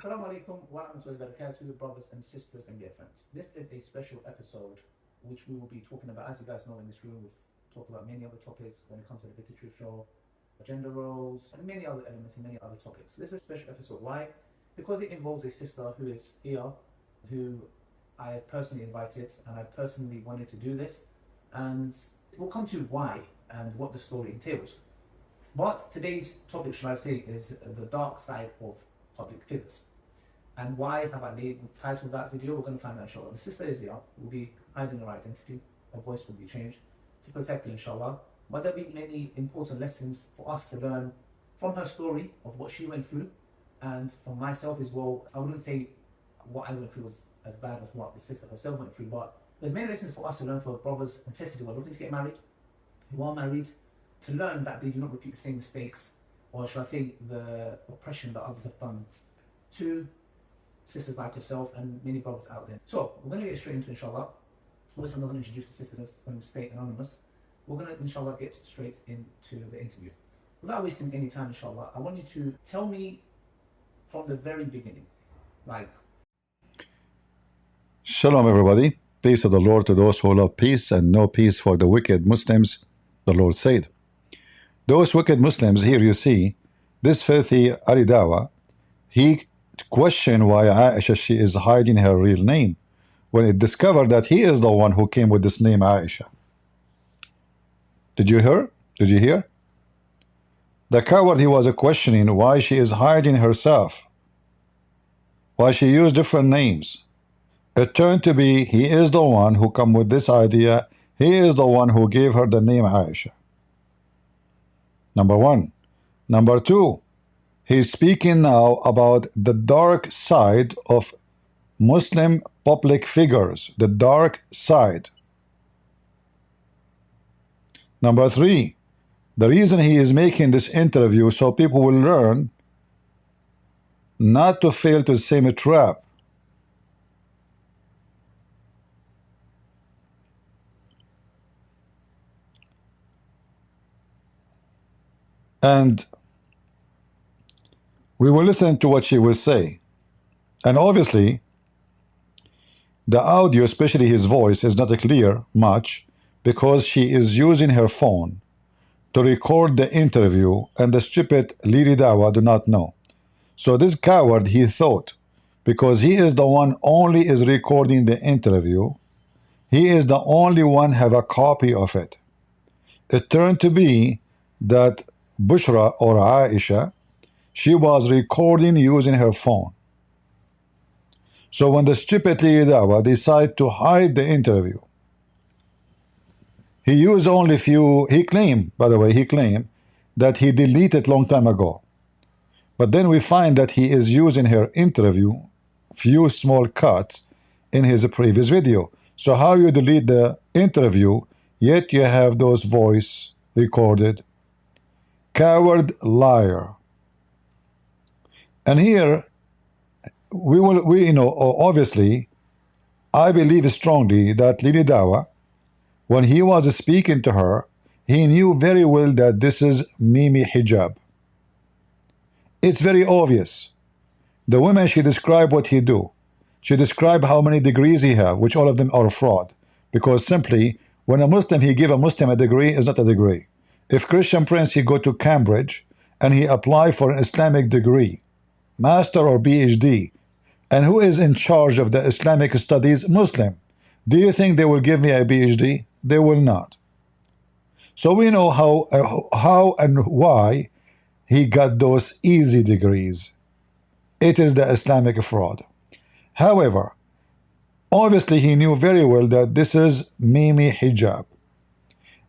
Assalamu alaikum wa rahmatullahi wa barakatuh, brothers and sisters and dear friends. This is a special episode which we will be talking about. As you guys know, in this room, we've talked about many other topics when it comes to the Bitter Truth Show, gender roles, and many other elements and many other topics. This is a special episode. Why? Because it involves a sister who is here, who I personally invited, and I personally wanted to do this. And we'll come to why and what the story entails. But today's topic, shall I say, is the dark side of public figures. And why have I titled that video? We're going to find out, inshallah. The sister is here, will be hiding her identity, her voice will be changed to protect her, inshallah. But there'll be many important lessons for us to learn from her story of what she went through, and from myself as well. I wouldn't say what I went through was as bad as what the sister herself went through, but there's many lessons for us to learn for brothers and sisters who are looking to get married, who are married, to learn that they do not repeat the same mistakes, or shall I say the oppression that others have done to sisters like yourself and many brothers out there. So we're going to get straight into inshallah. Obviously I'm not going to introduce the sisters and stay anonymous. We're going to inshallah get straight into the interview. Without wasting any time, inshallah, I want you to tell me from the very beginning, like. Shalom everybody, peace of the Lord to those who love peace and no peace for the wicked Muslims, the Lord said. Those wicked Muslims, here you see, this filthy Ali Dawah, he questioned why Aisha, she is hiding her real name, when it discovered that he is the one who came with this name Aisha. Did you hear? Did you hear? The coward, he was questioning why she is hiding herself, why she used different names. It turned to be he is the one who come with this idea. He is the one who gave her the name Aisha. Number one. Number two, he's speaking now about the dark side of Muslim public figures, the dark side. Number three, the reason he is making this interview so people will learn not to fall to the same trap. And we will listen to what she will say. And obviously, the audio, especially his voice, is not clear much because she is using her phone to record the interview, and the stupid Lili Dawah do not know. So this coward, he thought, because he is the one only is recording the interview, he is the only one have a copy of it. It turned to be that Bushra or Aisha, she was recording using her phone. So when the stupid Lili Dawah decided to hide the interview, he used only few, he claimed, by the way, he claimed that he deleted long time ago. But then we find that he is using her interview, few small cuts in his previous video. So how you delete the interview, yet you have those voice recorded? Coward, liar. And here we you know, obviously I believe strongly that Lili Dawah, when he was speaking to her, he knew very well that this is Mimi hijab. It's very obvious. The woman, she described what he do. She described how many degrees he have, which all of them are fraud. Because simply, when a Muslim, he give a Muslim a degree, is not a degree. If Christian Prince, he go to Cambridge and he apply for an Islamic degree, master or PhD, and who is in charge of the Islamic studies? Muslim. Do you think they will give me a PhD? They will not. So we know how and why he got those easy degrees. It is the Islamic fraud. However, obviously he knew very well that this is Mimi hijab.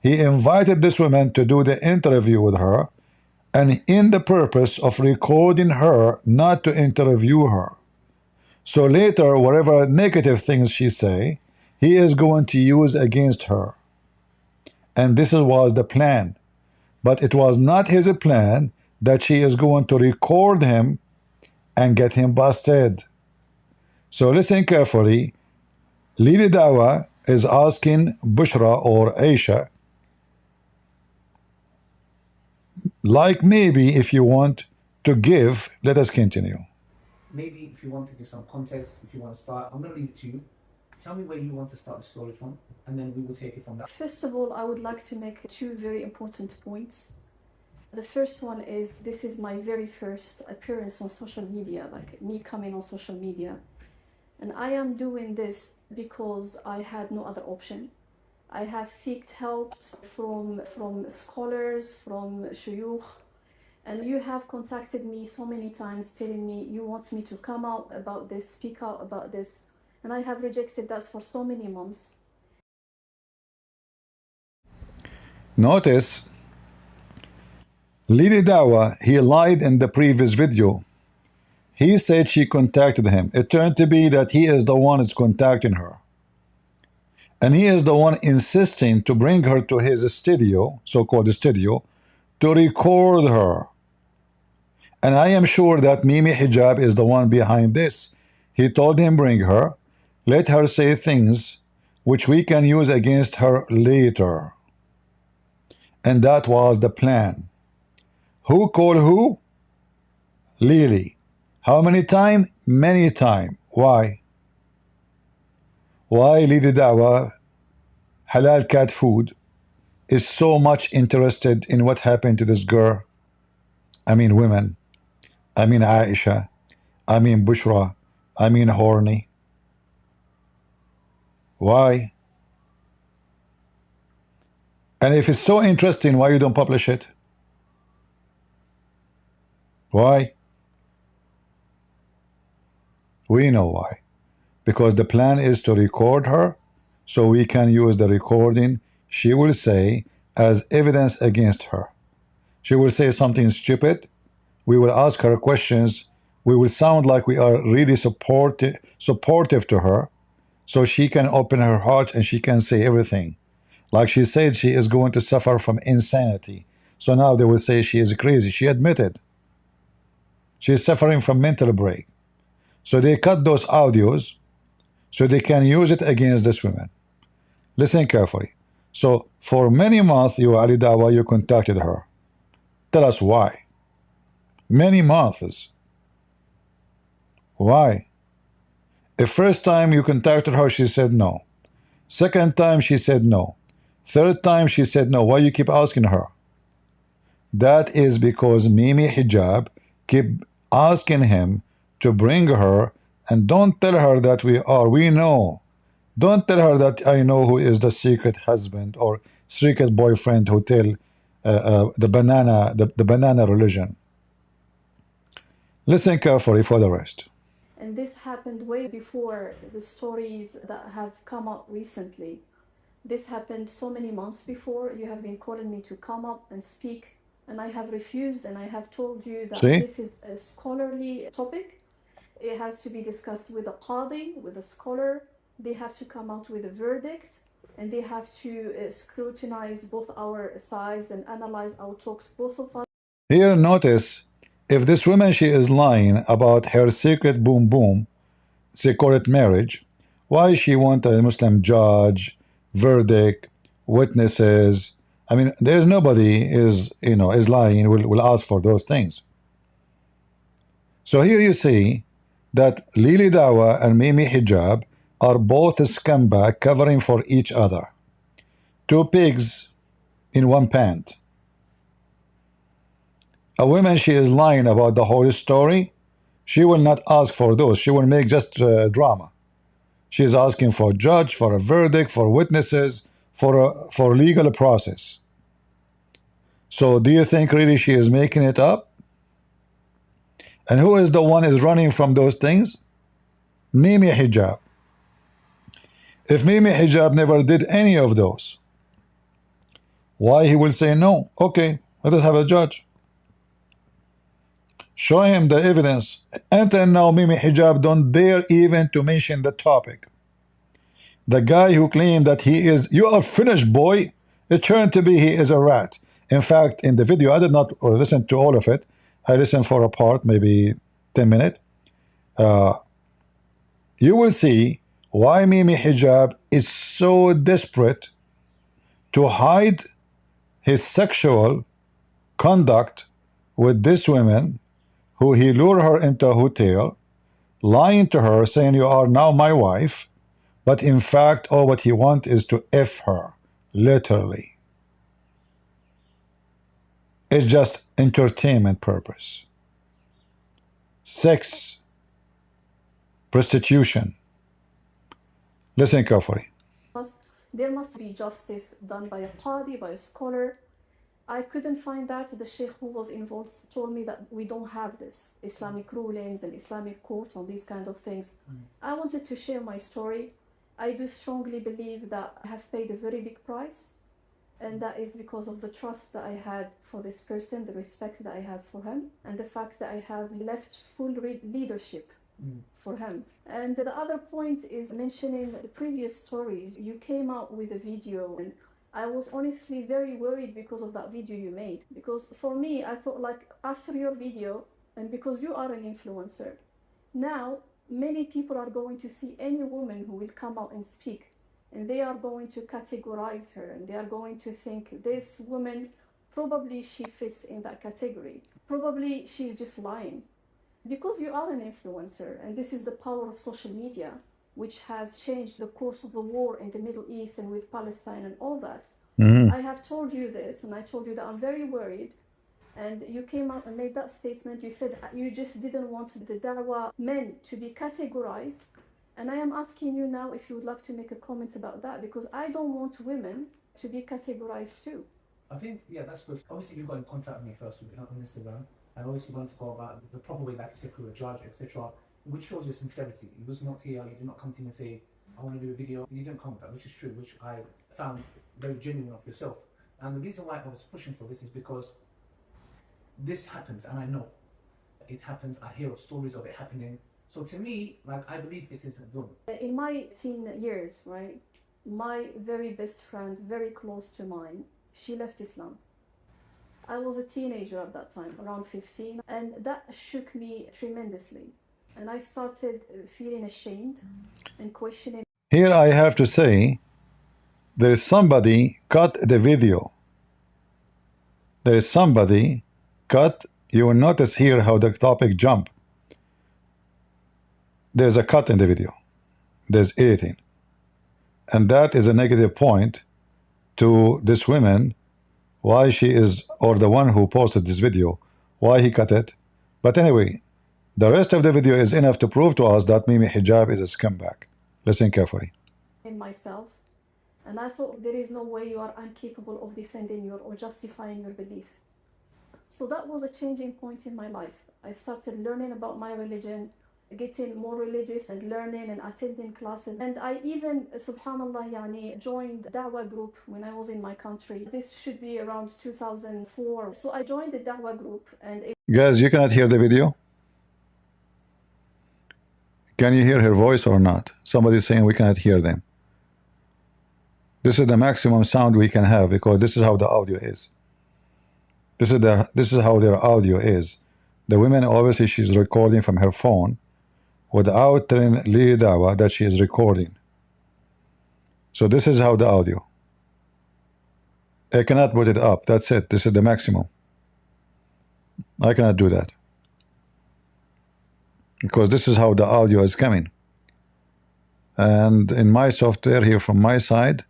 He invited this woman to do the interview with her, and in the purpose of recording her, not to interview her. So later, whatever negative things she say, he is going to use against her. And this was the plan. But it was not his plan that she is going to record him and get him busted. So listen carefully. Lili Dawah is asking Bushra or Aisha, like maybe if you want to give, let us continue. maybe if you want to give some context, if you want to start, I'm going to leave it to you. Tell me where you want to start the story from, and then we will take it from there. First of all, I would like to make two very important points. The first one is, this is my very first appearance on social media, like me coming on social media. And I am doing this because I had no other option. I have sought help from scholars, from shuyukh, and you have contacted me so many times telling me you want me to come out about this, speak out about this, and I have rejected that for so many months. Notice, Lili Dawah, he lied in the previous video. He said she contacted him. It turned to be that he is the one that's contacting her. And he is the one insisting to bring her to his studio, so-called studio, to record her. And I am sure that Mimi Hijab is the one behind this. He told him, bring her, let her say things which we can use against her later. And that was the plan. Who called who? Lili. How many times? Many times. Why? Why Lili Dawah, halal cat food, is so much interested in what happened to this girl? I mean women. I mean Aisha. I mean Bushra. I mean horny. Why? And if it's so interesting, why you don't publish it? Why? We know why. Because the plan is to record her, so we can use the recording she will say as evidence against her. She will say something stupid. We will ask her questions. We will sound like we are really supportive to her, so she can open her heart and she can say everything. Like she said, she is going to suffer from insanity. So now they will say she is crazy. She admitted. She is suffering from mental break. So they cut those audios so they can use it against this woman. Listen carefully. So for many months, you, Ali Dawah, you contacted her. Tell us why. Many months. Why? The first time you contacted her, she said no. Second time, she said no. Third time, she said no. Why you keep asking her? That is because Mimi Hijab keep asking him to bring her, and don't tell her that we know. Don't tell her that I know who is the secret husband or secret boyfriend who tell the banana religion. Listen carefully for the rest. And this happened way before the stories that have come out recently. This happened so many months before. You have been calling me to come up and speak, and I have refused, and I have told you that this is a scholarly topic. It has to be discussed with a qadi, with a scholar. They have to come out with a verdict, and they have to scrutinize both our sides and analyze our talks, both of us. Here, notice, if this woman, she is lying about her secret boom boom, secret marriage, why she want a Muslim judge, verdict, witnesses? I mean, there's nobody is lying will ask for those things. So here you see that Lili Dawah and Mimi Hijab are both a scumbag covering for each other. Two pigs in one pant. A woman, she is lying about the whole story. She will not ask for those. She will make just drama. She is asking for a judge, for a verdict, for witnesses, for legal process. So do you think really she is making it up? And who is the one is running from those things? Mimi Hijab. If Mimi Hijab never did any of those, why he will say no? Okay, let us have a judge. Show him the evidence. Until now, Mimi Hijab don't dare even to mention the topic. The guy who claimed that he is, you are finished, boy, it turned to be he is a rat. In fact, in the video, I did not listen to all of it. I listened for a part, maybe 10 minutes. You will see why Mimi Hijab is so desperate to hide his sexual conduct with this woman, who he lured her into a hotel, lying to her, saying you are now my wife, but in fact all what he wants is to F her, literally. It's just entertainment purpose. Sex, prostitution. Listen carefully. There must be justice done by a party, by a scholar. I couldn't find that. The sheikh who was involved told me that we don't have this Islamic rulings and Islamic court on these kind of things. I wanted to share my story. I do strongly believe that I have paid a very big price, and that is because of the trust that I had for this person, the respect that I had for him, and the fact that I have left full leadership for him. And the other point is mentioning the previous stories. You came out with a video, and I was honestly very worried because of that video you made. Because for me, I thought like after your video, and because you are an influencer, now many people are going to see any woman who will come out and speak, and they are going to categorize her, and they are going to think this woman, probably she fits in that category. Probably she's just lying. Because you are an influencer, and this is the power of social media, which has changed the course of the war in the Middle East and with Palestine and all that. I have told you this, and I told you that I'm very worried. And you came out and made that statement. You said you just didn't want the Dawah men to be categorized. And I am asking you now if you would like to make a comment about that, because I don't want women to be categorized too. I think, yeah, that's good. Obviously, you got in contact with me first on Instagram, and obviously wanted to go about the proper way, like you said, through a judge, etc., which shows your sincerity. You was not here, you did not come to me and say, I want to do a video. You didn't come with that, which is true, which I found very genuine of yourself. And the reason why I was pushing for this is because this happens, and I know it happens. I hear of stories of it happening. So to me, like, I believe it is a dhulm. In my teen years, right, my very best friend, very close to mine, she left Islam. I was a teenager at that time, around 15, and that shook me tremendously. And I started feeling ashamed and questioning. Here I have to say, there is somebody cut the video. There is somebody cut. You will notice here how the topic jump. There's a cut in the video. There's editing. And that is a negative point to this woman, why she is, or the one who posted this video, why he cut it. But anyway, the rest of the video is enough to prove to us that Mimi Hijab is a scumbag. Listen carefully. In myself, and I thought there is no way you are incapable of defending your or justifying your belief. So that was a changing point in my life. I started learning about my religion, getting more religious and learning and attending classes. And I even, subhanallah, joined Dawah group when I was in my country. This should be around 2004. So I joined the Dawah group. And guys, you cannot hear the video? Can you hear her voice or not? Somebody is saying we cannot hear them. This is the maximum sound we can have, because this is how the audio is. This is how their audio is. The woman, obviously she's recording from her phone without telling Lili Dawah that she is recording. So this is how the audio. I cannot put it up. That's it. This is the maximum. I cannot do that, because this is how the audio is coming. And in my software here from my side,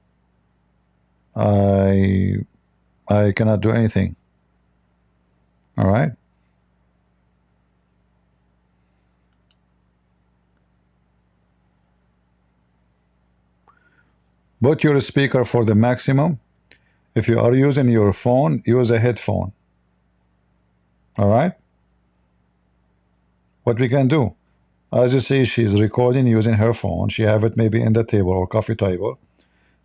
I cannot do anything. All right. Put your speaker for the maximum. If you are using your phone, use a headphone. All right. What we can do, as you see, she's recording using her phone. She have it maybe in the table or coffee table.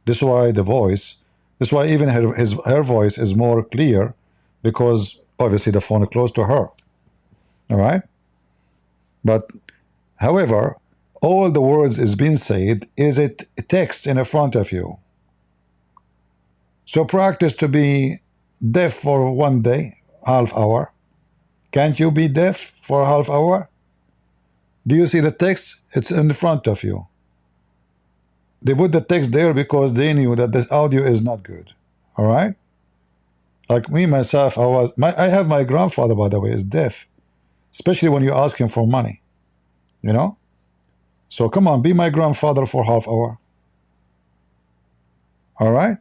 This is why the voice, this is why even her voice is more clear, because obviously the phone is close to her. All right. But however, all the words is being said is it text in front of you. So practice to be deaf for one day, half hour. Can't you be deaf for a half hour? Do you see the text? It's in front of you. They put the text there because they knew that this audio is not good. All right. Like me myself, I have my grandfather, by the way, is deaf, especially when you ask him for money. you know. So come on, be my grandfather for half hour. All right,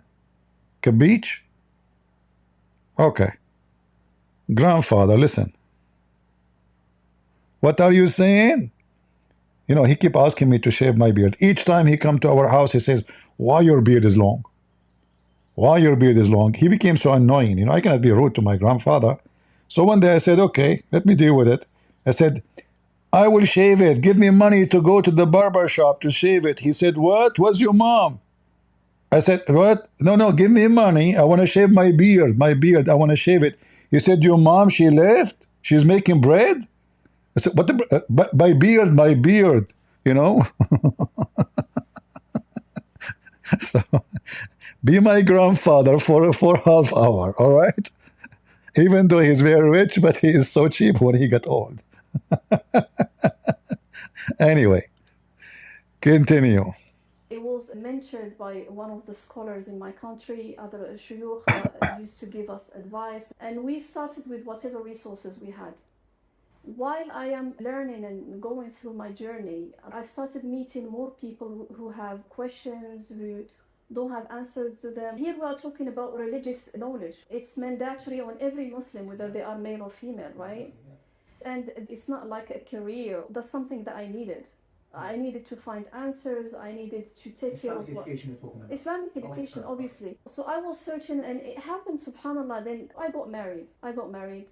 beach. Okay, grandfather, listen. What are you saying? You know, he keep asking me to shave my beard. Each time he come to our house, he says, "Why your beard is long? Why your beard is long?" He became so annoying. You know, I cannot be rude to my grandfather. So one day I said, "Okay, let me deal with it." I said, "I will shave it. Give me money to go to the barber shop to shave it." He said, "What? What's your mom?" I said, "What? No, no, give me money. I want to shave my beard. My beard. I want to shave it." He said, "Your mom, she left. She's making bread." I said, "What? My beard, my beard." You know. So be my grandfather for half hour, all right? Even though he's very rich, but he is so cheap when he got old. Anyway, continue. It was mentored by one of the scholars in my country. Other shuyukh used to give us advice, and we started with whatever resources we had. While I am learning and going through my journey, I started meeting more people who have questions, who don't have answers to them. Here we are talking about religious knowledge. It's mandatory on every Muslim, whether they are male or female, right? And it's not like a career. That's something that I needed. I needed to find answers. I needed to take care of what Islamic education, obviously. So I was searching, and it happened, subhanallah. Then I got married.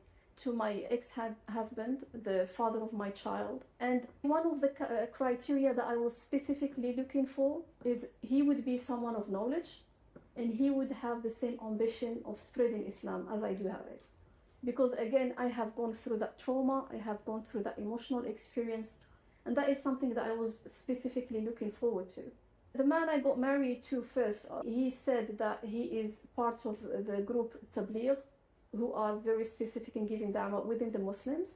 To my ex-husband, the father of my child. And one of the criteria that I was specifically looking for is he would be someone of knowledge, and he would have the same ambition of spreading Islam as I do have it. Because again, I have gone through that trauma, I have gone through that emotional experience, and that is something that I was specifically looking forward to. The man I got married to first, he said that he is part of the group Tabligh, who are very specific in giving da'wah within the Muslims.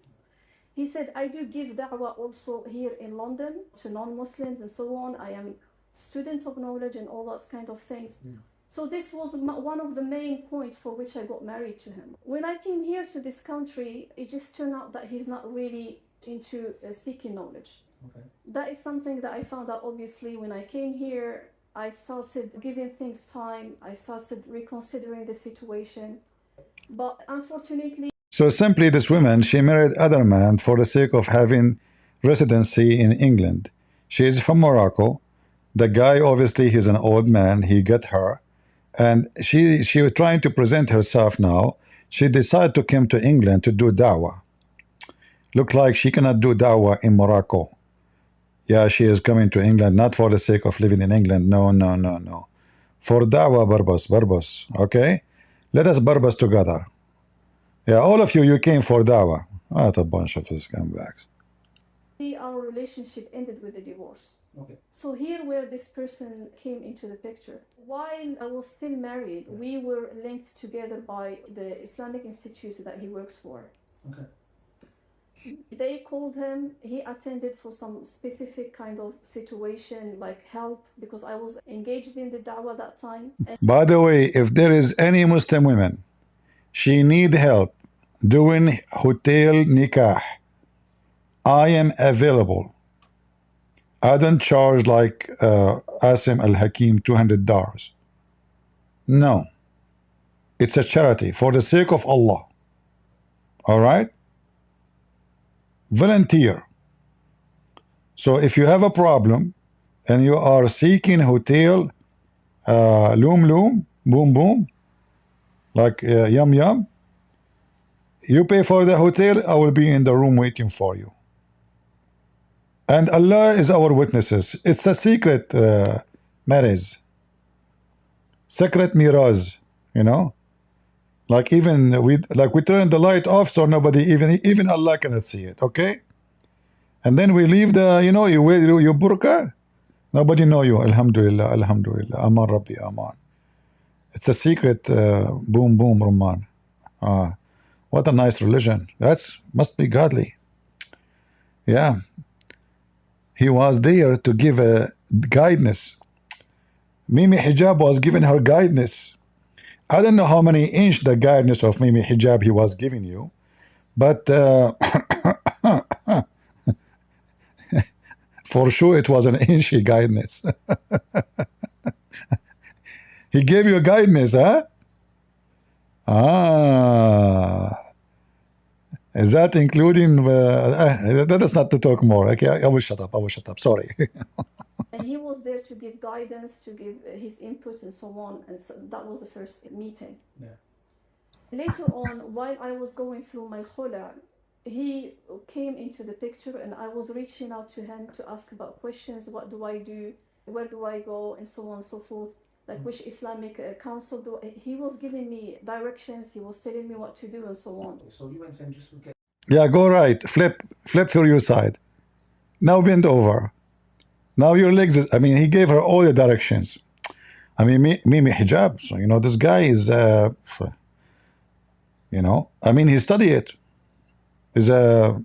He said, I do give da'wah also here in London to non-Muslims and so on. I am student of knowledge and all those kind of things. Yeah. So this was one of the main points for which I got married to him. When I came here to this country, it just turned out that he's not really into seeking knowledge. Okay. That is something that I found out obviously when I came here. I started giving things time. I started reconsidering the situation. But unfortunately... So simply this woman, she married other man for the sake of having residency in England. She is from Morocco. The guy, obviously, he's an old man. He got her. And she was trying to present herself now. She decided to come to England to do dawah. Look like she cannot do dawah in Morocco. Yeah, she is coming to England, not for the sake of living in England. No, no, no, no. For dawah purpose, okay? Let us purpose together. Yeah, all of you, you came for dawah. What a bunch of scumbags. Our relationship ended with a divorce. Okay. So here where this person came into the picture. While I was still married, we were linked together by the Islamic institute that he works for. Okay. They called him, he attended for some specific kind of situation, like help, because I was engaged in the da'wah that time. By the way, if there is any Muslim women, she need help doing hotel nikah, I am available. I don't charge like Asim Al-Hakim $200. No. It's a charity for the sake of Allah. All right? Volunteer. So if you have a problem and you are seeking hotel loom boom boom like yum yum, you pay for the hotel, I will be in the room waiting for you. And Allah is our witnesses. It's a secret marriage, secret miraz, you know. Like even we turn the light off so nobody, even Allah cannot see it. Okay, and then we leave the, you know, you wear your burqa, nobody know you. Alhamdulillah, Alhamdulillah, Aman Rabbi Aman. It's a secret boom boom Rahman. What a nice religion. That's must be godly. Yeah, he was there to give a guidance. Mimi Hijab was giving her guidance. I don't know how many inch the guidance of Mimi Hijab he was giving you, but For sure it was an Inshi guidance. He gave you a guidance, huh? Ah. Is that including that is not to talk more. Okay, I will shut up. I will shut up. Sorry. And he was there to give guidance, to give his input and so on. And so that was the first meeting. Yeah. Later on, while I was going through my khula, he came into the picture and I was reaching out to him to ask about questions. What do I do? Where do I go? And so on and so forth. Like which Islamic council do he was giving me directions. He was telling me what to do and so on. So you went to him just to get. Yeah, go right. Flip for your side. Now bend over. Now your legs. I mean, he gave her all the directions. I mean, Mimi hijab. So you know, this guy is. You know, I mean, he studied it. Is a.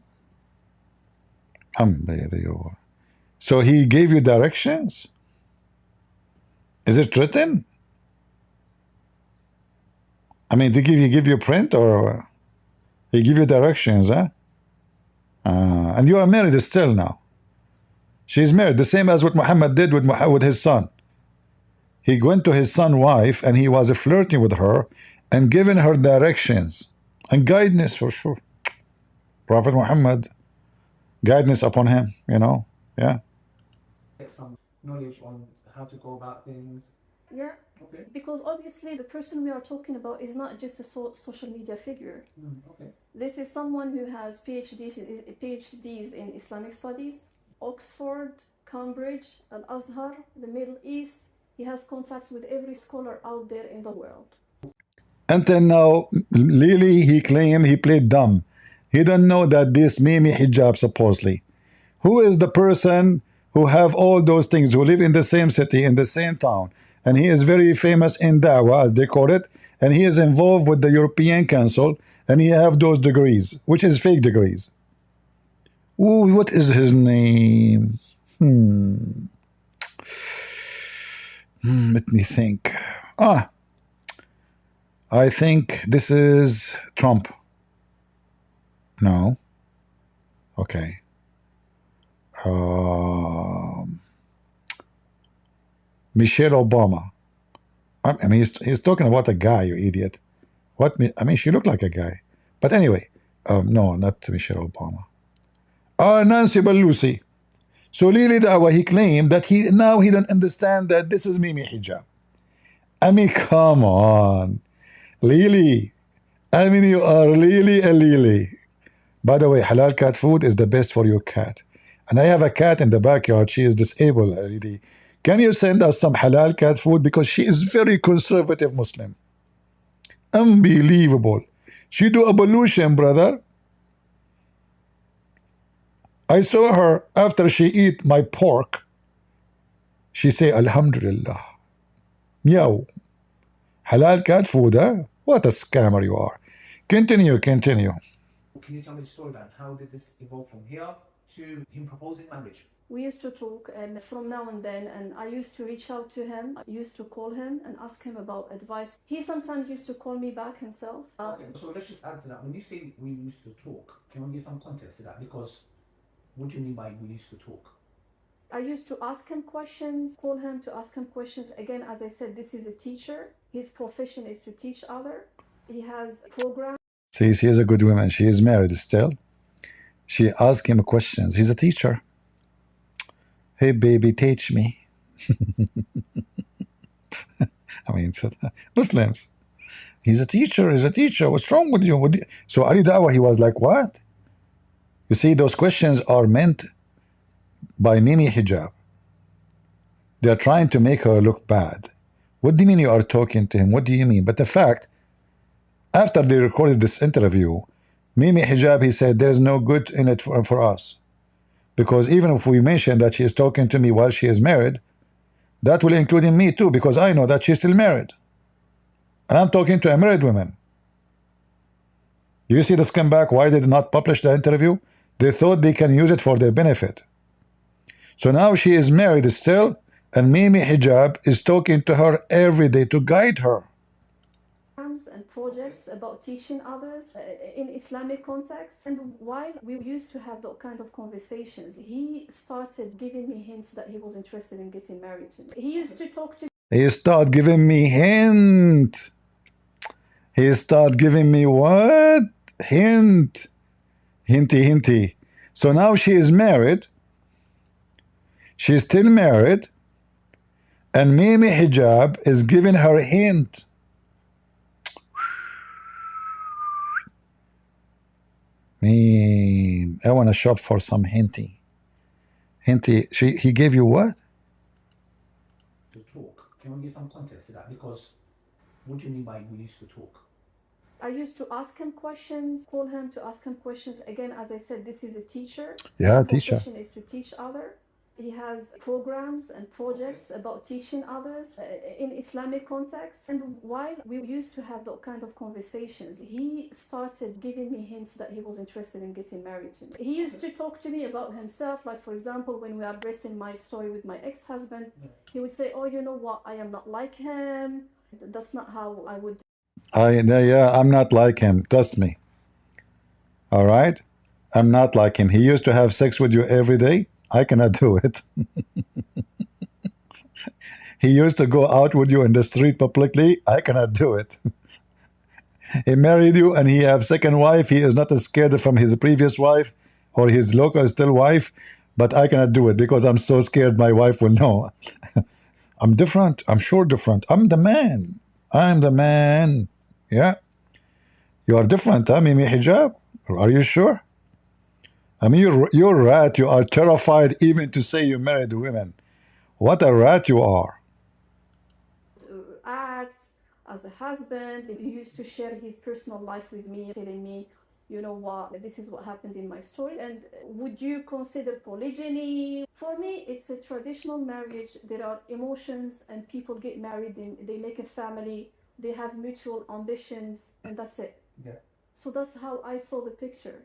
So he gave you directions. Is it written? I mean, did he give you a print or he give you directions, huh? And you are married still now. She's married, the same as what Muhammad did with his son. He went to his son's wife and he was flirting with her and giving her directions and guidance for sure. Prophet Muhammad, guidance upon him, you know, yeah. Get some knowledge on how to go about things. Yeah. Okay. Because obviously the person we are talking about is not just a social media figure. Okay. This is someone who has PhDs in Islamic studies, Oxford, Cambridge, Al-Azhar, the Middle East. He has contacts with every scholar out there in the world. Until now, Lily, he claimed he played dumb. He don't know that this Mimi hijab supposedly. Who is the person who have all those things, who live in the same city, in the same town, and he is very famous in Dawah, as they call it, and he is involved with the European Council, and he have those degrees, which is fake degrees. Ooh, what is his name? Let me think. I think this is Trump. No. Okay. Michelle Obama. I mean, he's talking about a guy, you idiot. What? I mean, she looked like a guy. But anyway, no, not Michelle Obama. Nancy Pelosi. So Lily Dawah, he claimed that he don't understand that this is Mimi hijab. I mean, come on. Lily. I mean, you are really a Lily. By the way, halal cat food is the best for your cat. And I have a cat in the backyard. She is disabled, Lily. Can you send us some halal cat food? Because she is very conservative Muslim. Unbelievable. She do ablution, brother. I saw her after she eat my pork. She say, Alhamdulillah. Meow. Halal cat food, huh? What a scammer you are. Continue. Can you tell me the story then? How did this evolve from here to him proposing marriage? We used to talk, and from now and then, and I used to reach out to him. I used to call him and ask him about advice. He sometimes used to call me back himself. Okay, so let's just add to that. When you say we used to talk, can we give some context to that? Because what do you mean by we used to talk? I used to ask him questions, call him to ask him questions. Again, as I said, this is a teacher. His profession is to teach others. He has programs. See, she is a good woman. She is married still. She asked him questions. He's a teacher. Hey, baby, teach me. I mean, Muslims. He's a teacher. He's a teacher. What's wrong with you? So Ali Dawah, he was like, what? You see, those questions are meant by Mimi hijab. They are trying to make her look bad. What do you mean you are talking to him? What do you mean? But the fact, after they recorded this interview, Mimi hijab, he said, there's no good in it for us. Because even if we mention that she is talking to me while she is married, that will include in me too, because I know that she's still married. And I'm talking to a married woman. Do you see the scumbag? Why they did not publish the interview? They thought they can use it for their benefit. So now she is married still, and Mimi hijab is talking to her every day to guide her. And projects about teaching others in Islamic context. And while we used to have that kind of conversations, he started giving me hints that he was interested in getting married to me. He used to talk to He start giving me hint. He start giving me what? Hint. Hinty, hinty. So now she is married. She's still married. And Mimi Hijab is giving her hint. Man, I want to shop for some hinty. Hinty, he gave you what? To talk. Can we give some context to that? Because what do you mean by we used to talk? I used to ask him questions, call him to ask him questions. Again, as I said, this is a teacher. Yeah, His teacher. profession is to teach others. He has programs and projects about teaching others in Islamic context. And while we used to have that kind of conversations, he started giving me hints that he was interested in getting married to me. He used to talk to me about himself. Like, for example, when we are addressing my story with my ex-husband, he would say, oh, you know what, I am not like him. That's not how I would. Yeah, I'm not like him. Trust me. All right? I'm not like him. He used to have sex with you every day. I cannot do it. He used to go out with you in the street publicly. I cannot do it. He married you and he have second wife. He is not as scared from his previous wife or his local still wife. But I cannot do it because I'm so scared my wife will know. I'm different. I'm sure different. I'm the man. I'm the man. Yeah. You are different, huh, Mimi Hijab? Are you sure? I mean, you're a rat. You are terrified even to say you married women. What a rat you are. Acts as a husband. He used to share his personal life with me, telling me, you know what, this is what happened in my story. And would you consider polygyny? For me, it's a traditional marriage. There are emotions and people get married and they make a family. They have mutual ambitions and that's it. Yeah. So that's how I saw the picture.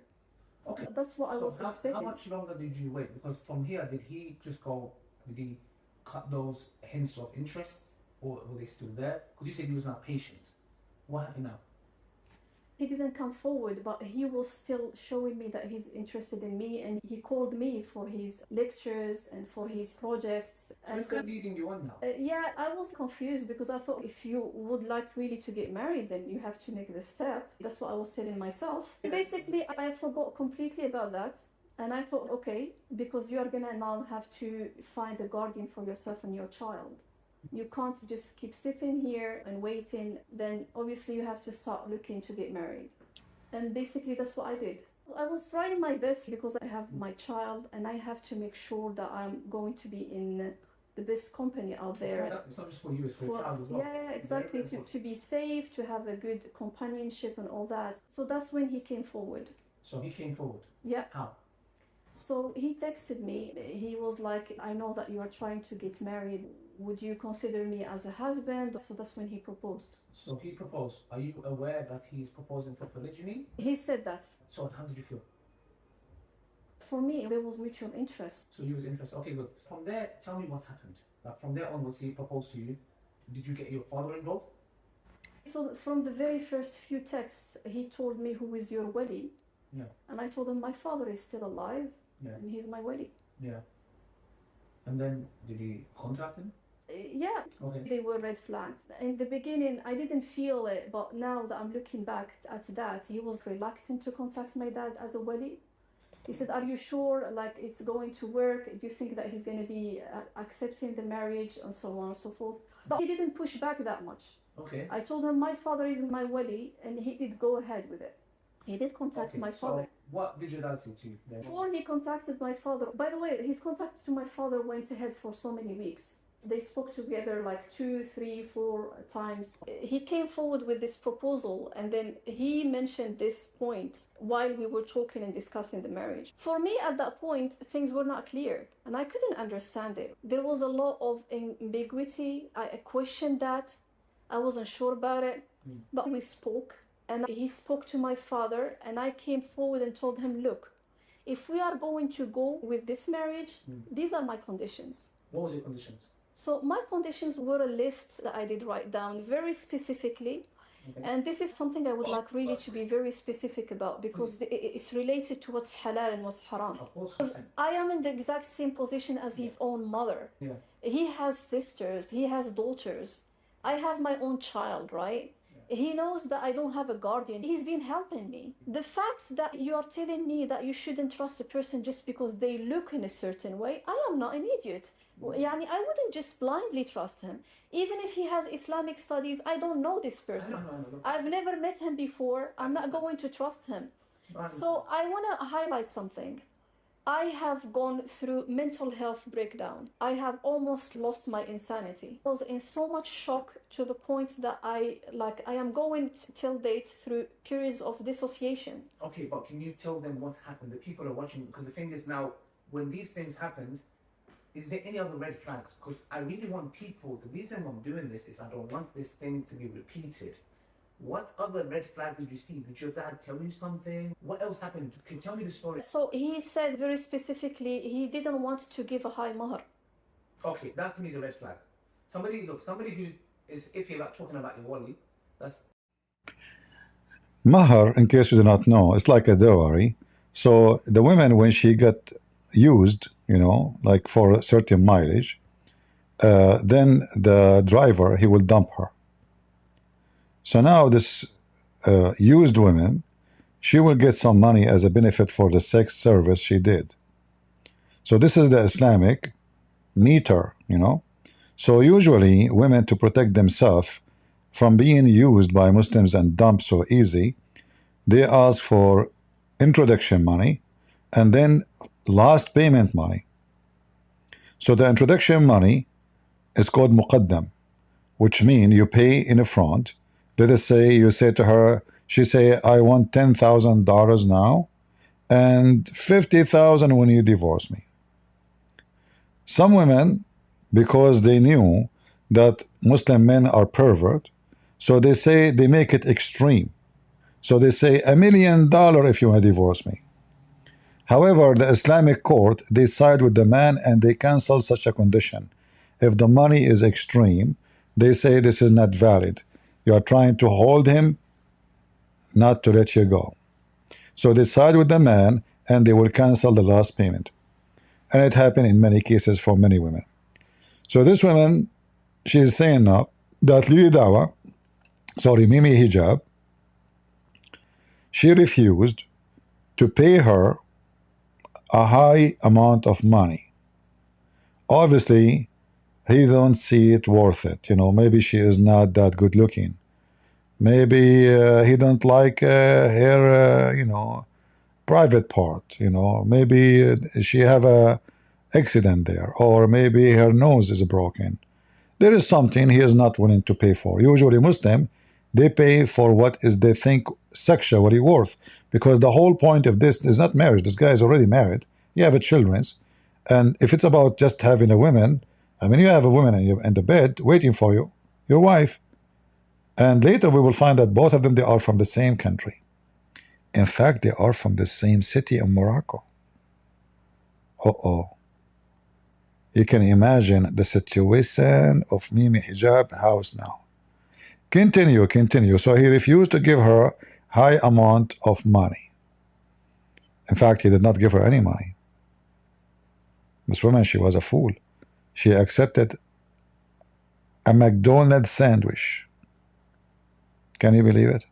Okay. That's what I was expecting. How much longer did you wait? Because from here, did he just go, did he cut those hints of interest or were they still there? Because you said he was not patient. What happened now? He didn't come forward, but he was still showing me that he's interested in me, and he called me for his lectures and for his projects. So he's kind of leading you on now. Yeah, I was confused because I thought if you would like really to get married, then you have to make the step. That's what I was telling myself. Basically, I forgot completely about that. And I thought, okay, because you are gonna now have to find a guardian for yourself and your child. You can't just keep sitting here and waiting. Then obviously you have to start looking to get married. And basically that's what I did. I was trying my best because I have my child and I have to make sure that I'm going to be in the best company out there. It's not just for you, it's for your child as well. Yeah, exactly. To be safe, to have a good companionship and all that. So that's when he came forward. So he came forward? Yeah. How? So he texted me. He was like, I know that you are trying to get married. Would you consider me as a husband? So that's when he proposed. So he proposed. Are you aware that he's proposing for polygyny? He said that. So how did you feel? For me, there was mutual interest. So you was interested. Okay, good. From there, tell me what happened. Like from there onwards, he proposed to you. Did you get your father involved? So from the very first few texts, he told me, who is your wali? Yeah. And I told him, my father is still alive. Yeah. And he's my wali. Yeah. And then did he contact him? Yeah. Okay. They were red flags. In the beginning, I didn't feel it, but now that I'm looking back at that, he was reluctant to contact my dad as a wali. He said, are you sure like it's going to work? Do you think that he's going to be accepting the marriage and so on and so forth? But he didn't push back that much. Okay. I told him my father is my wali and he did go ahead with it. He did contact my father. So what did your dad say to you then? Before he contacted my father, by the way, his contact to my father went ahead for so many weeks. They spoke together like 2, 3, 4 times. He came forward with this proposal and then he mentioned this point while we were talking and discussing the marriage. For me at that point, things were not clear and I couldn't understand it. There was a lot of ambiguity. I questioned that. I wasn't sure about it, but we spoke and he spoke to my father and I came forward and told him, look, if we are going to go with this marriage, these are my conditions. What was your conditions? So my conditions were a list that I did write down very specifically. And this is something I would like really to be very specific about, because it's related to what's halal and what's haram. Of course. Because I am in the exact same position as his own mother. Yeah. He has sisters, he has daughters. I have my own child, right? He knows that I don't have a guardian. He's been helping me. The fact that you are telling me that you shouldn't trust a person just because they look in a certain way, I am not an idiot. Yani, I wouldn't just blindly trust him. Even if he has Islamic studies, I don't know this person. I've never met him before. I'm not going to trust him. So I want to highlight something. I have gone through mental health breakdown. I have almost lost my insanity. I was in so much shock to the point that I am going till date through periods of dissociation. Okay, but can you tell them what happened? The people are watching, because the thing is now, when these things happened, is there any other red flags? Because I really want people, the reason I'm doing this is I don't want this thing to be repeated. What other red flags did you see? Did your dad tell you something? What else happened? Can you tell me the story? So he said very specifically he didn't want to give a high mahr. Okay, that to me is a red flag. Somebody who is iffy about talking about your wali, that's... Mahar, in case you do not know, it's like a dowry. So the women, when she got used, you know, like for a certain mileage, then the driver, he will dump her. So now this used woman, she will get some money as a benefit for the sex service she did. So this is the Islamic meter, you know. So usually women, to protect themselves from being used by Muslims and dumped so easy, they ask for introduction money and then last payment money. So the introduction money is called muqaddam, which means you pay in the front. Let us say you say to her, she say, I want $10,000 now and $50,000 when you divorce me. Some women, because they knew that Muslim men are pervert, so they say, they make it extreme. So they say $1 million if you want to divorce me. However, the Islamic court, they side with the man and they cancel such a condition. If the money is extreme, they say this is not valid. You are trying to hold him, not to let you go. So they side with the man and they will cancel the last payment. And it happened in many cases for many women. So this woman, she is saying now that Mimi Hijab, she refused to pay her a high amount of money. Obviously, he don't see it worth it. You know, maybe she is not that good looking. Maybe he don't like her, you know, private part. You know, maybe she have a accident there, or maybe her nose is broken. There is something he is not willing to pay for. Usually Muslim, they pay for what is they think sexually worth, because the whole point of this is not marriage. This guy is already married. You have a children, and if it's about just having a woman, I mean, you have a woman in the bed waiting for you, your wife, and later we will find that both of them, they are from the same country. In fact, they are from the same city in Morocco. You can imagine the situation of Mimi Hijab house now. Continue. So he refused to give her high amount of money. In fact, he did not give her any money. This woman, she was a fool. She accepted a McDonald's sandwich. Can you believe it?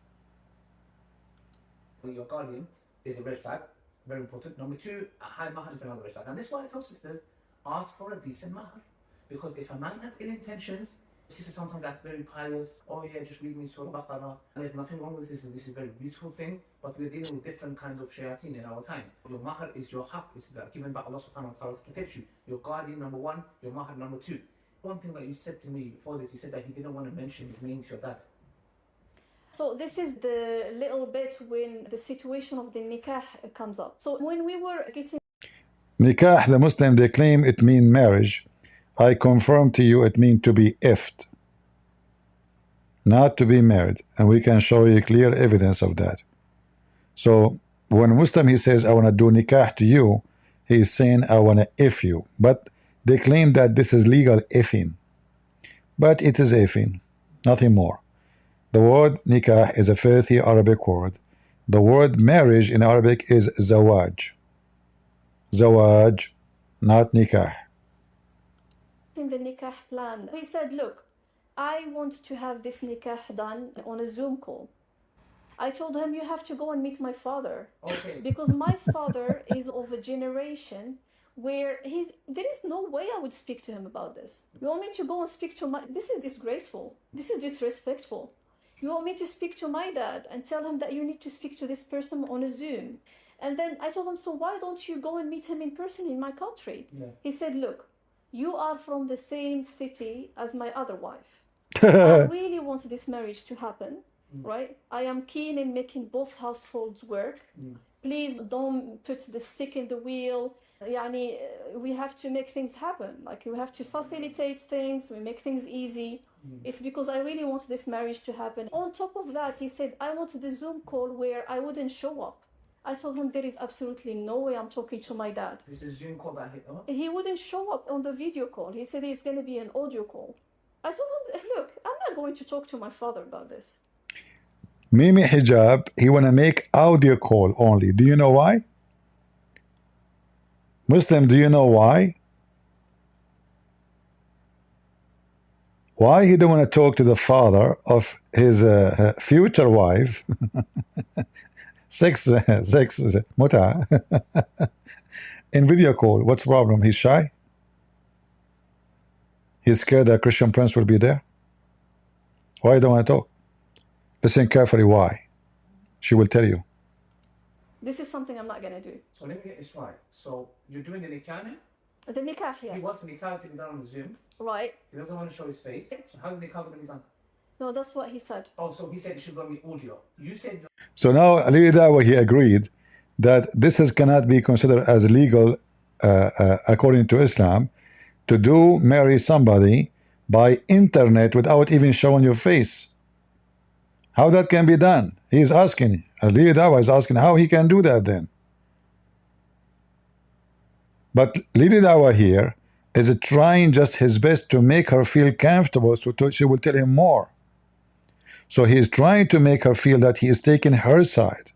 Your guardian is a red flag, very important. Number two, a high mahar is another red flag. And this is why I tell sisters, ask for a decent mahar. Because if a man has ill intentions, sister sometimes acts very pious. Oh yeah, just read me Surah Baqarah. And there's nothing wrong with this. This is a very beautiful thing. But we're dealing with different kind of shayateen in our time. Your mahar is your haq. It's given by Allah subhanahu wa ta'ala to protect you. Your guardian, number one. Your mahar, number two. One thing that you said to me before this, you said that he didn't want to mention his name to your dad. So this is the little bit when the situation of the nikah comes up. So when we were getting nikah, the Muslim, they claim it means marriage. I confirm to you it means to be ifed, not to be married, and we can show you clear evidence of that. So when a Muslim, he says I want to do nikah to you, he is saying I want to if you, but they claim that this is legal ifing, but it is ifing, nothing more. The word nikah is a filthy Arabic word. The word marriage in Arabic is zawaj. Zawaj, not nikah. In the nikah plan, he said, look, I want to have this nikah done on a Zoom call. I told him, you have to go and meet my father. Okay. Because my father is of a generation where there is no way I would speak to him about this. You want me to go and speak to this is disgraceful. This is disrespectful. You want me to speak to my dad and tell him that you need to speak to this person on a Zoom. And then I told him, so why don't you go and meet him in person in my country? Yeah. He said, look, you are from the same city as my other wife. I really want this marriage to happen, right? I am keen in making both households work. Please don't put the stick in the wheel. Yani, we have to make things happen. Like, we have to facilitate things, we make things easy. It's because I really want this marriage to happen. On top of that, he said, I want the Zoom call where I wouldn't show up. I told him there is absolutely no way I'm talking to my dad. This is Zoom call that hit, huh? He wouldn't show up on the video call. He said it's going to be an audio call. I told him, look, I'm not going to talk to my father about this. Mimi Hijab, he want to make audio call only. Do you know why? Muslim, do you know why? Why he don't want to talk to the father of his future wife? sex, muta. In video call. What's the problem? He's shy? He's scared that Christian Prince will be there? Why you don't want to talk? Listen carefully why. She will tell you. This is something I'm not going to do. So let me get this right. So you're doing the nikah now? The nikah, yeah. He wants the nikah to be done on Zoom. Right. He doesn't want to show his face. So how's the nikah going to be done? No, that's what he said. Oh, so he said it should go be audio. You said... So now Ali Dawah, he agreed that this cannot be considered as legal according to Islam to marry somebody by internet without even showing your face. How that can be done? He's asking, Ali Dawah is asking how he can do that then. But Lili Dawah here is trying just his best to make her feel comfortable, so she will tell him more. So he is trying to make her feel that he is taking her side.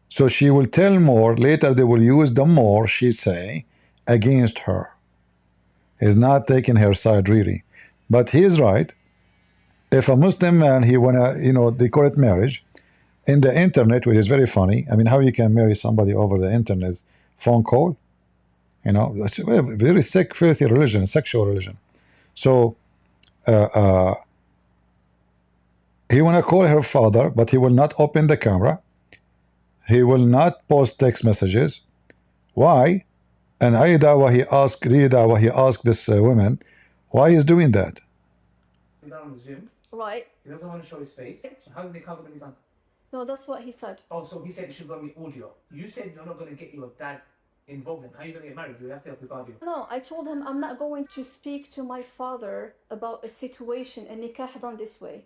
So she will tell more. Later they will use the more she say against her. He's not taking her side really. But he is right. If a Muslim man, he wanna, they call it marriage in the internet, which is very funny. I mean, how you can marry somebody over the internet? Phone call? It's a very sick, filthy religion, sexual religion. So he wanna call her father, but he will not open the camera. He will not post text messages. Why? And Ali Dawah, he asked this woman, why he's doing that? Down on Zoom. Right. He doesn't want to show his face. So how's the nikah going to be done? No, that's what he said. Oh, so he said it should go be audio. You said you're not going to get your dad involved in. How are you going to get married? You have to help your guardian. No, I told him I'm not going to speak to my father about a situation, a nikah done this way.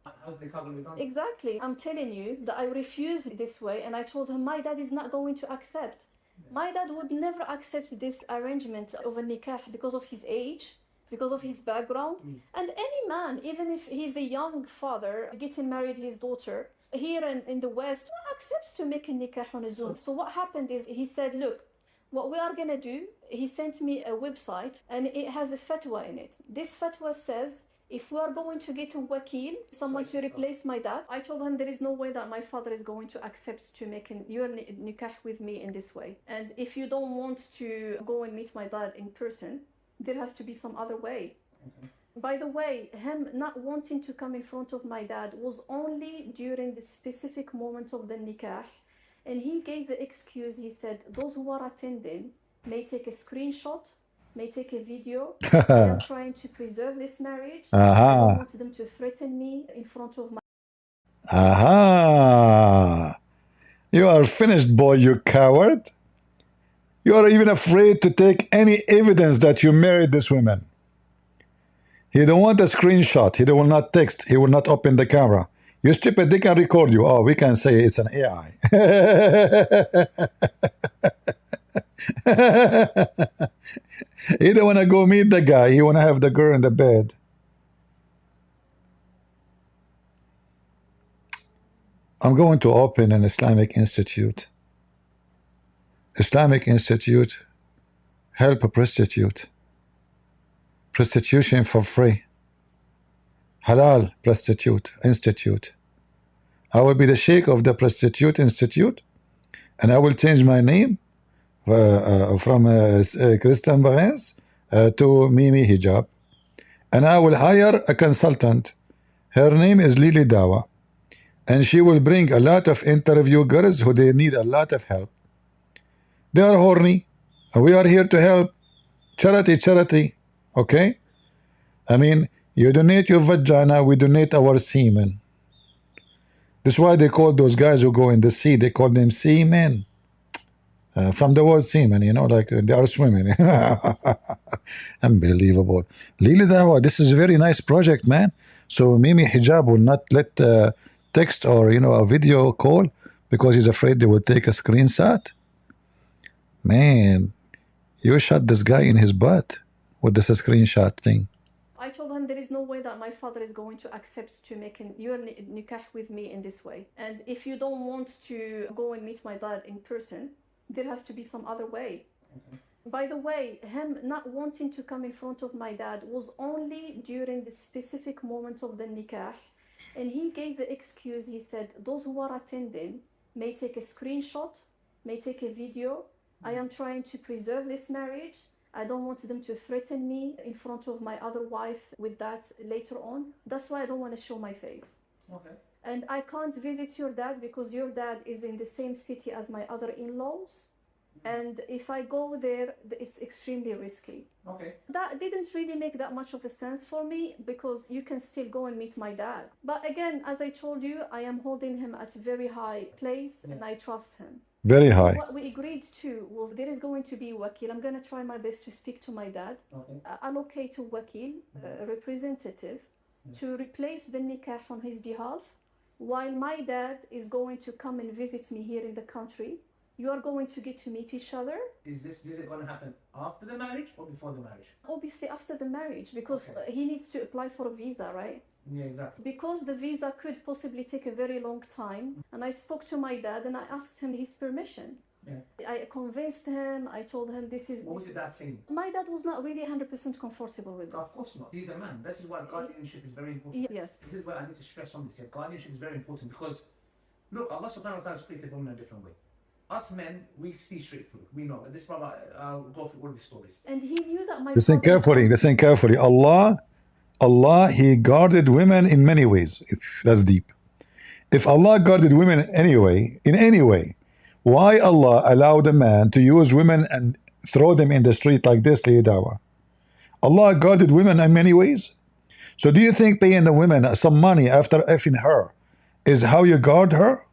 How's the nikah going to be done? Exactly. I'm telling you that I refuse this way, and I told him my dad is not going to accept. My dad would never accept this arrangement of a nikah because of his age, because of his background. And any man, even if he's a young father getting married his daughter here in the West, accepts to make a nikah on a Zoom. So what happened is he said, look, what we are going to do, he sent me a website and it has a fatwa in it. This fatwa says, if we are going to get a wakil, someone to replace my dad, I told him there is no way that my father is going to accept to make your nikah with me in this way. And if you don't want to go and meet my dad in person, there has to be some other way. By the way, him not wanting to come in front of my dad was only during the specific moment of the nikah. And he gave the excuse, he said, those who are attending may take a screenshot, may take a video. I'm trying to preserve this marriage. I don't want them to threaten me in front of my... You are finished, boy, you coward. You are even afraid to take any evidence that you married this woman. He don't want a screenshot. He will not text. He will not open the camera. You stupid, they can record you. Oh, we can say it's an AI. He don't want to go meet the guy. He want to have the girl in the bed. I'm going to open an Islamic institute. Islamic institute, help a prostitute. Prostitution for free. Halal prostitute institute. I will be the sheikh of the prostitute institute, and I will change my name from Christian Barnes to Mimi Hijab, and I will hire a consultant. Her name is Lily Dawah, and she will bring a lot of interview girls who they need a lot of help. They are horny, and we are here to help. Charity, charity, okay? I mean, you donate your vagina, we donate our semen. This is why they call those guys who go in the sea, they call them seamen. From the word semen, you know, like they are swimming. Unbelievable. Lily Dawah, this is a very nice project, man. So Mimi Hijab will not let text or, you know, a video call because he's afraid they will take a screenshot. Man, you shot this guy in his butt with this screenshot thing. I told him there is no way that my father is going to accept to make your nikah with me in this way. And if you don't want to go and meet my dad in person, there has to be some other way. By the way, him not wanting to come in front of my dad was only during the specific moment of the nikah. And he gave the excuse, he said, those who are attending may take a screenshot, may take a video. I am trying to preserve this marriage. I don't want them to threaten me in front of my other wife with that later on. That's why I don't want to show my face. Okay. And I can't visit your dad because your dad is in the same city as my other in-laws. And if I go there, it's extremely risky. Okay. That didn't really make that much of a sense for me because you can still go and meet my dad. But again, as I told you, I am holding him at a very high place and I trust him. Very high. What we agreed to was there is going to be wakil. I'm going to try my best to speak to my dad. Okay. Allocate a wakil, a representative, to replace the nikah on his behalf, while my dad is going to come and visit me here in the country. You are going to get to meet each other. Is this visit going to happen after the marriage or before the marriage? Obviously after the marriage, because he needs to apply for a visa, right? Yeah, exactly. Because the visa could possibly take a very long time. And I spoke to my dad and I asked him his permission. Yeah. I convinced him, I told him this is... What was your dad saying? My dad was not really 100% comfortable with this. Of course not. He's a man. This is why guardianship is very important. Yes. This is why I need to stress on this. Yeah, guardianship is very important because, look, Allah subhanahu wa ta'ala has created women in a different way. Us men, we see straight through. We know. This brother, I'll go through all the stories. And he knew that my... Listen carefully, listen carefully. Allah, He guarded women in many ways. That's deep. If Allah guarded women anyway, in any way, why Allah allowed a man to use women and throw them in the street like this, Dawah? Allah guarded women in many ways. So do you think paying the women some money after effing her is how you guard her?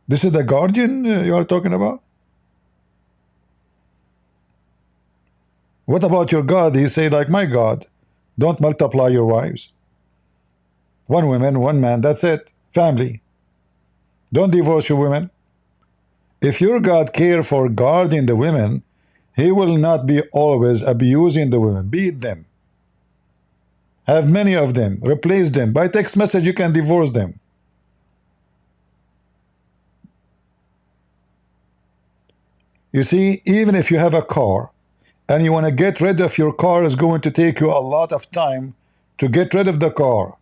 This is the guardian you are talking about? What about your God? He say like my God, don't multiply your wives. One woman, one man, that's it. Family. Don't divorce your women. If your God care for guarding the women, He will not be always abusing the women. Beat them. Have many of them. Replace them. By text message you can divorce them. You see, even if you have a car and you want to get rid of your car, it's going to take you a lot of time to get rid of the car.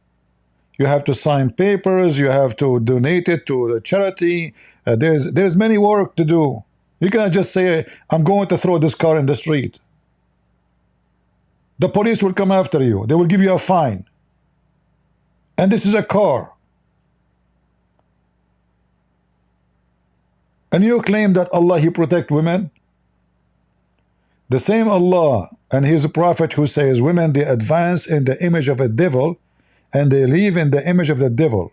You have to sign papers, you have to donate it to the charity. There's many work to do. You cannot just say, I'm going to throw this car in the street. The police will come after you. They will give you a fine. And this is a car. And you claim that Allah, He protect women? The same Allah and His Prophet who says women, they advance in the image of a devil and they live in the image of the devil.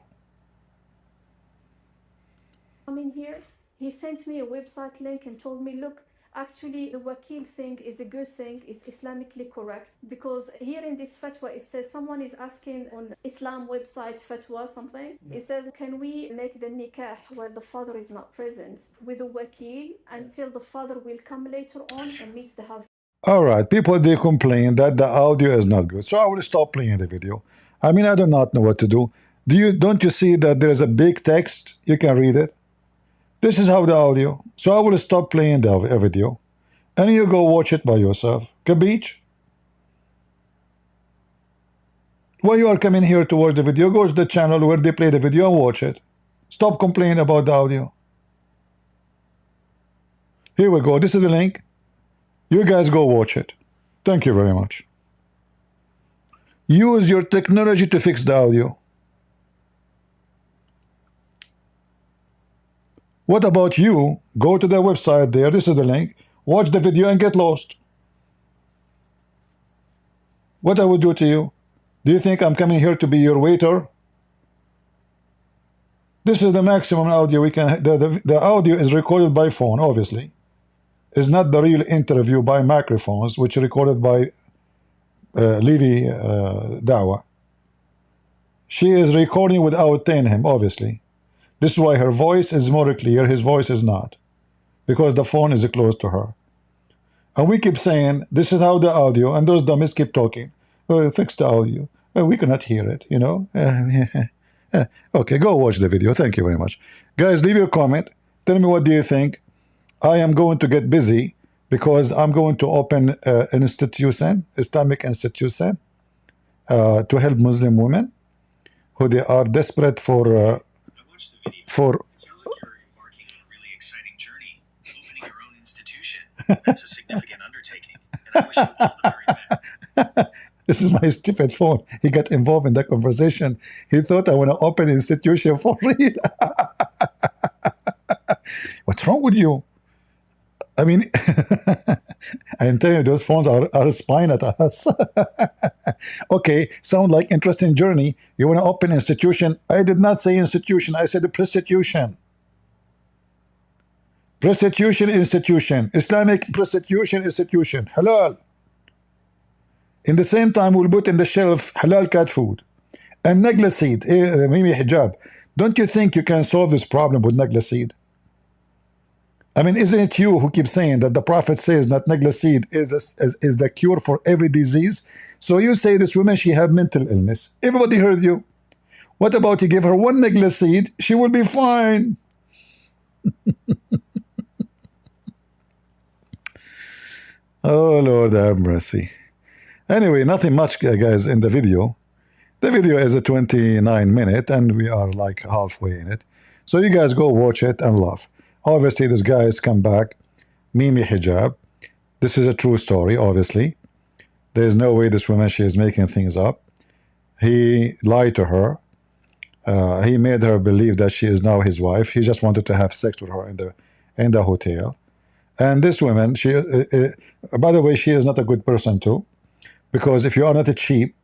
I'm in here. He sent me a website link and told me, look, actually the wakil thing is a good thing, it's Islamically correct, because here in this fatwa it says someone is asking on Islam website fatwa something. It says, can we make the nikah where the father is not present with the wakil until the father will come later on and meets the husband? Alright, people, they complain that the audio is not good, so I will stop playing the video. I mean, I do not know what to do. Don't you see that there is a big text? You can read it. This is how the audio. So I will stop playing the video, and you go watch it by yourself. Capiche? When you are coming here to watch the video, go to the channel where they play the video and watch it. Stop complaining about the audio. Here we go. This is the link. You guys go watch it. Thank you very much. Use your technology to fix the audio. What about you? Go to the website there. This is the link. Watch the video and get lost. What I would do to you? Do you think I'm coming here to be your waiter? This is the maximum audio we can. The audio is recorded by phone, obviously. It's not the real interview by microphones, which is recorded by Lady Dawah. She is recording without telling him, obviously. This is why her voice is more clear, his voice is not. Because the phone is close to her. And we keep saying, this is how the audio, and those dummies keep talking. Fix the audio. We cannot hear it, you know. Okay, go watch the video. Thank you very much. Guys, leave your comment. Tell me what do you think. I am going to get busy because I'm going to open an institution, Islamic institution, to help Muslim women who they are desperate for. It sounds like you're embarking on a really exciting journey, opening your own institution. That's a significant undertaking, and I wish you all the very best. This is my stupid phone. He got involved in that conversation. He thought I want to open an institution for real. What's wrong with you? I mean, I'm telling you, those phones are spying at us. Okay, sound like interesting journey. You want to open institution? I did not say institution. I said prostitution. Prostitution institution. Islamic prostitution institution. Halal. In the same time, we'll put in the shelf halal cat food. And negla seed. Mimi hijab. Don't you think you can solve this problem with negla seed? I mean, isn't it you who keep saying that the Prophet says that negla seed is the cure for every disease? So you say this woman, she have mental illness. Everybody heard you. What about you give her one negla seed? She will be fine. Oh, Lord have mercy. Anyway, nothing much, guys, in the video. The video is a 29-minute, and we are like halfway in it. So you guys go watch it and laugh. Obviously, this guy has come back. Mimi hijab. This is a true story, obviously. There's no way this woman, she is making things up. He lied to her. He made her believe that she is now his wife. He just wanted to have sex with her in the hotel. And this woman, she, by the way, she is not a good person too. Because if you are not a cheap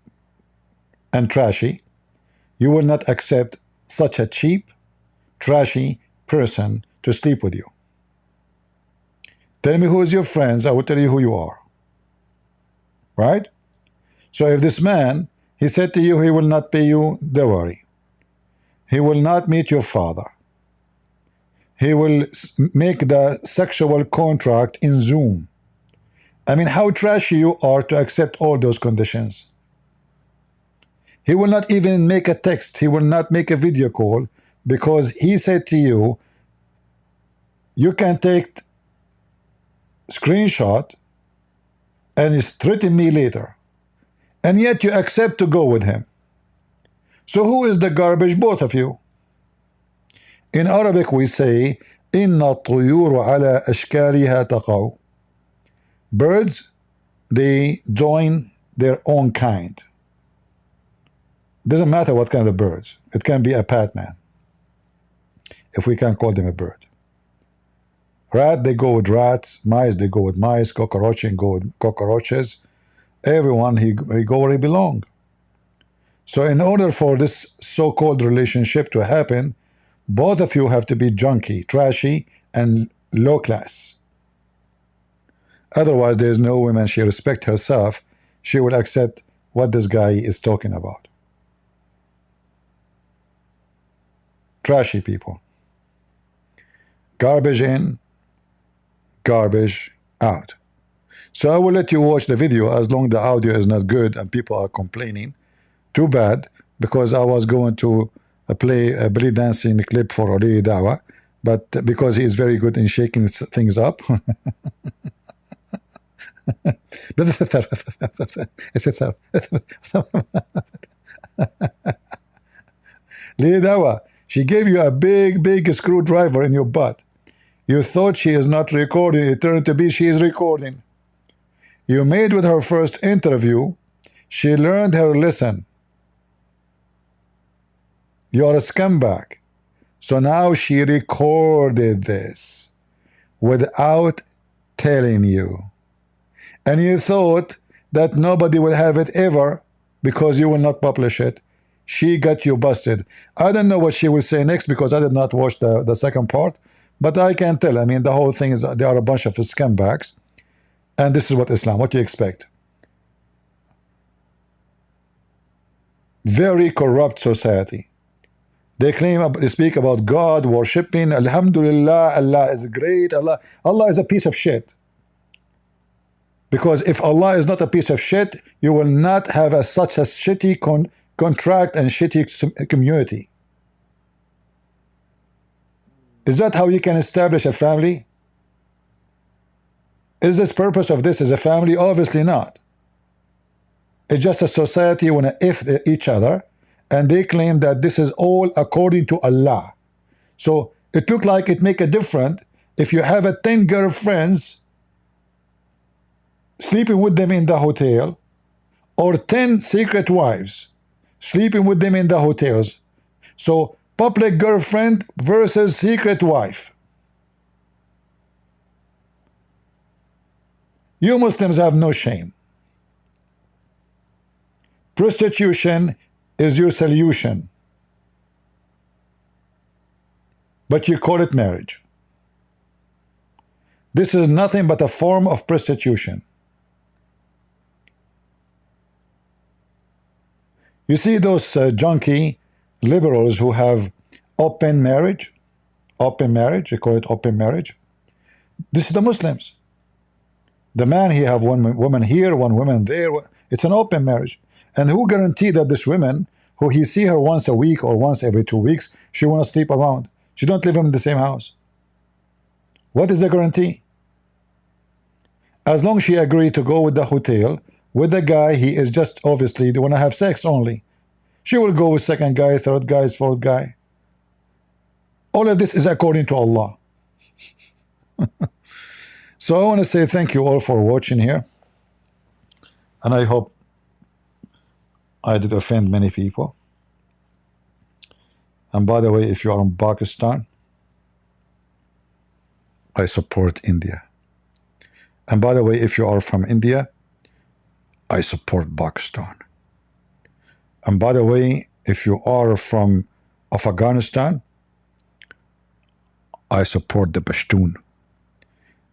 and trashy, you will not accept such a cheap, trashy person to sleep with you. Tell me who is your friends, I will tell you who you are. Right? So if this man, he said to you he will not pay you dowry. He will not meet your father. He will make the sexual contract in Zoom. I mean, how trashy you are to accept all those conditions. He will not even make a text. He will not make a video call because he said to you, you can take screenshot and it's threatening me later. And yet you accept to go with him. So who is the garbage? Both of you. In Arabic we say, إِنَّ الطُّيُورُ عَلَى أَشْكَالِهَا تَقَعُ. Birds, they join their own kind. Doesn't matter what kind of birds. It can be a patman, if we can call them a bird. Rat, they go with rats. Mice, they go with mice. Cockroach, go with cockroaches. Everyone, he go where he belong. So in order for this so-called relationship to happen, both of you have to be junky, trashy, and low class. Otherwise, there is no woman, she respects herself, she will accept what this guy is talking about. Trashy people. Garbage in, garbage out. So I will let you watch the video as long as the audio is not good and people are complaining. Too bad, because I was going to play a belly dancing clip for Lady Dawah, but because he is very good in shaking things up. Lady Dawah, she gave you a big screwdriver in your butt. You thought she is not recording. It turned to be she is recording. You made with her first interview. She learned her lesson. You are a scumbag. So now she recorded this without telling you. And you thought that nobody will have it ever because you will not publish it. She got you busted. I don't know what she will say next because I did not watch the second part, but I can tell. I mean, the whole thing is they are a bunch of scumbags. And this is what Islam, what do you expect? Very corrupt society. They speak about God, worshipping. Alhamdulillah, Allah is great. Allah is a piece of shit. Because if Allah is not a piece of shit, you will not have such a shitty contract and shitty community. Is that how you can establish a family? Is this purpose of this as a family? Obviously not. It's just a society when if each other, and they claim that this is all according to Allah. So it looked like it make a difference if you have 10 girlfriends sleeping with them in the hotel, or 10 secret wives sleeping with them in the hotels. So public girlfriend versus secret wife. You Muslims have no shame. Prostitution is your solution, but you call it marriage. This is nothing but a form of prostitution. You see those junky liberals who have open marriage, they call it open marriage. This is the Muslims. The man, he have one woman here, one woman there. It's an open marriage. And who guarantee that this woman, who he see her once a week or once every 2 weeks, she want to sleep around? She don't live in the same house. What is the guarantee? As long as she agreed to go with the hotel, with the guy, he is just obviously they want to have sex only. She will go with second guy, third guy, fourth guy. All of this is according to Allah. So I want to say thank you all for watching here. And I hope I did offend many people. And by the way, if you are in Pakistan, I support India. And by the way, if you are from India, I support Pakistan. And by the way, if you are from Afghanistan, I support the Pashtun.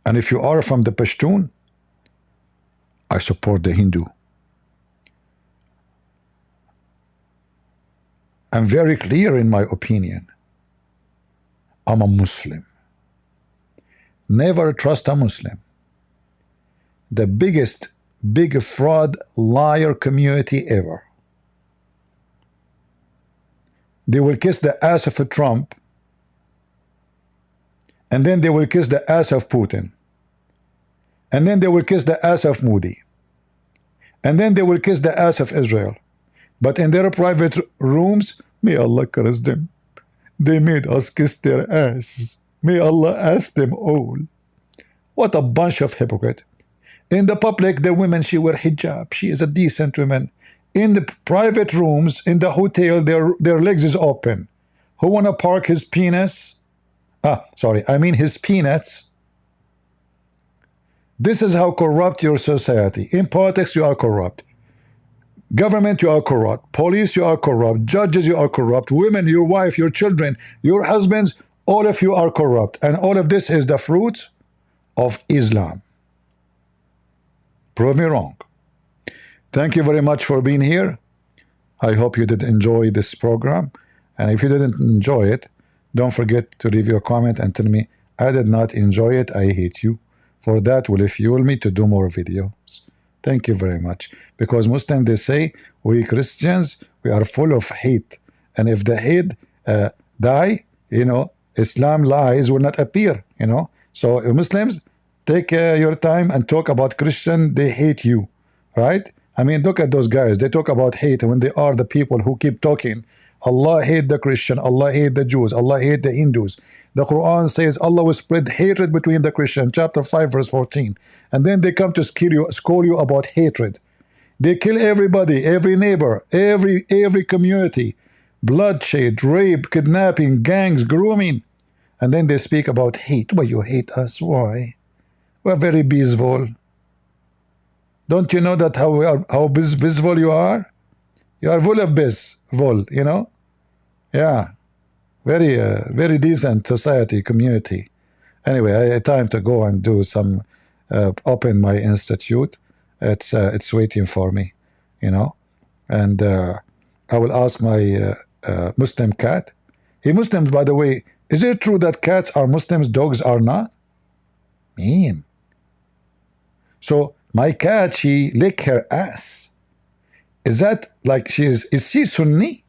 And if you are from the Pashtun, I support the Hindu. I'm very clear in my opinion. I'm a Muslim. Never trust a Muslim. The biggest big fraud liar community ever. They will kiss the ass of a Trump, and then they will kiss the ass of Putin, and then they will kiss the ass of Modi, and then they will kiss the ass of Israel. But in their private rooms, may Allah curse them. They made us kiss their ass. May Allah ask them all. What a bunch of hypocrite. In the public, the women, she wear hijab. She is a decent woman. In the private rooms, in the hotel, their legs is open. Who want to park his penis? His peanuts. This is how corrupt your society. In politics, you are corrupt. Government, you are corrupt. Police, you are corrupt. Judges, you are corrupt. Women, your wife, your children, your husbands, all of you are corrupt. And all of this is the fruit of Islam. Prove me wrong. Thank you very much for being here. I hope you did enjoy this program. And if you didn't enjoy it, don't forget to leave your comment and tell me, I did not enjoy it, I hate you. For that will fuel me to do more videos. Thank you very much. Because Muslims, they say, we Christians, we are full of hate. And if the hate die, you know, Islam lies will not appear, you know. So Muslims, take your time and talk about Christian, they hate you, right? I mean, look at those guys. They talk about hate when they are the people who keep talking. Allah hate the Christian, Allah hate the Jews, Allah hate the Hindus. The Quran says Allah will spread hatred between the Christians, chapter 5, verse 14. And then they come to scold you about hatred. They kill everybody, every neighbor, every community. Bloodshed, rape, kidnapping, gangs, grooming. And then they speak about hate. Why you hate us? Why? We're very peaceful. Don't you know that how peaceful you are? You are full of peaceful, you know? Yeah. Very decent society, community. Anyway, I had time to go and do some, open my institute. It's waiting for me, you know? And I will ask my Muslim cat. Hey, Muslims, by the way, is it true that cats are Muslims, dogs are not? Mean. So my cat, she lick her ass. Is that like is she Sunni?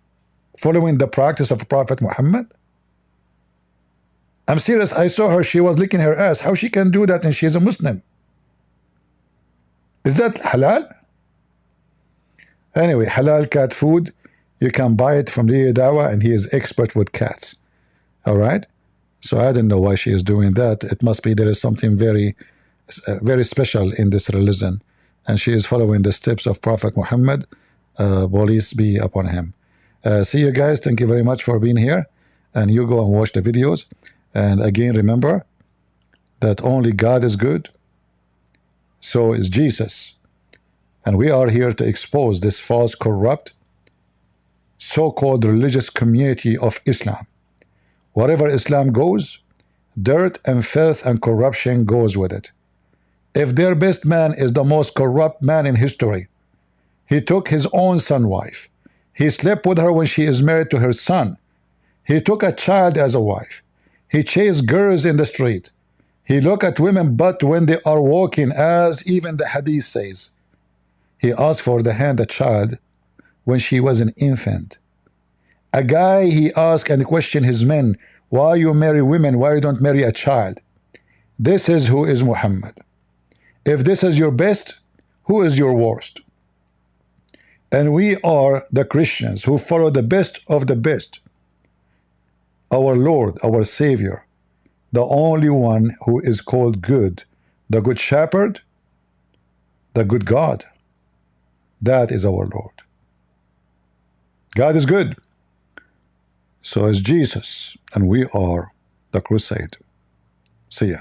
Following the practice of Prophet Muhammad? I'm serious, I saw her, she was licking her ass. How she can do that and she is a Muslim? Is that halal? Anyway, halal cat food, you can buy it from Leader Dawah, and he is expert with cats. All right? So I don't know why she is doing that. It must be there is something very special in this religion, and she is following the steps of Prophet Muhammad. Peace be upon him. See you guys. Thank you very much for being here, and you go and watch the videos. And again, remember that only God is good, so is Jesus, and we are here to expose this false, corrupt, so-called religious community of Islam. Wherever Islam goes, dirt and filth and corruption goes with it. If their best man is the most corrupt man in history, he took his own son's wife. He slept with her when she is married to her son. He took a child as a wife. He chased girls in the street. He looked at women but when they are walking, as even the hadith says. He asked for the hand of the child when she was an infant. A guy, he asked and questioned his men, why you marry women, why you don't marry a child? This is who is Muhammad. If this is your best, who is your worst? And we are the Christians who follow the best of the best. Our Lord, our Savior, the only one who is called good, the good shepherd, the good God. That is our Lord. God is good. So is Jesus, and we are the crusade. See ya.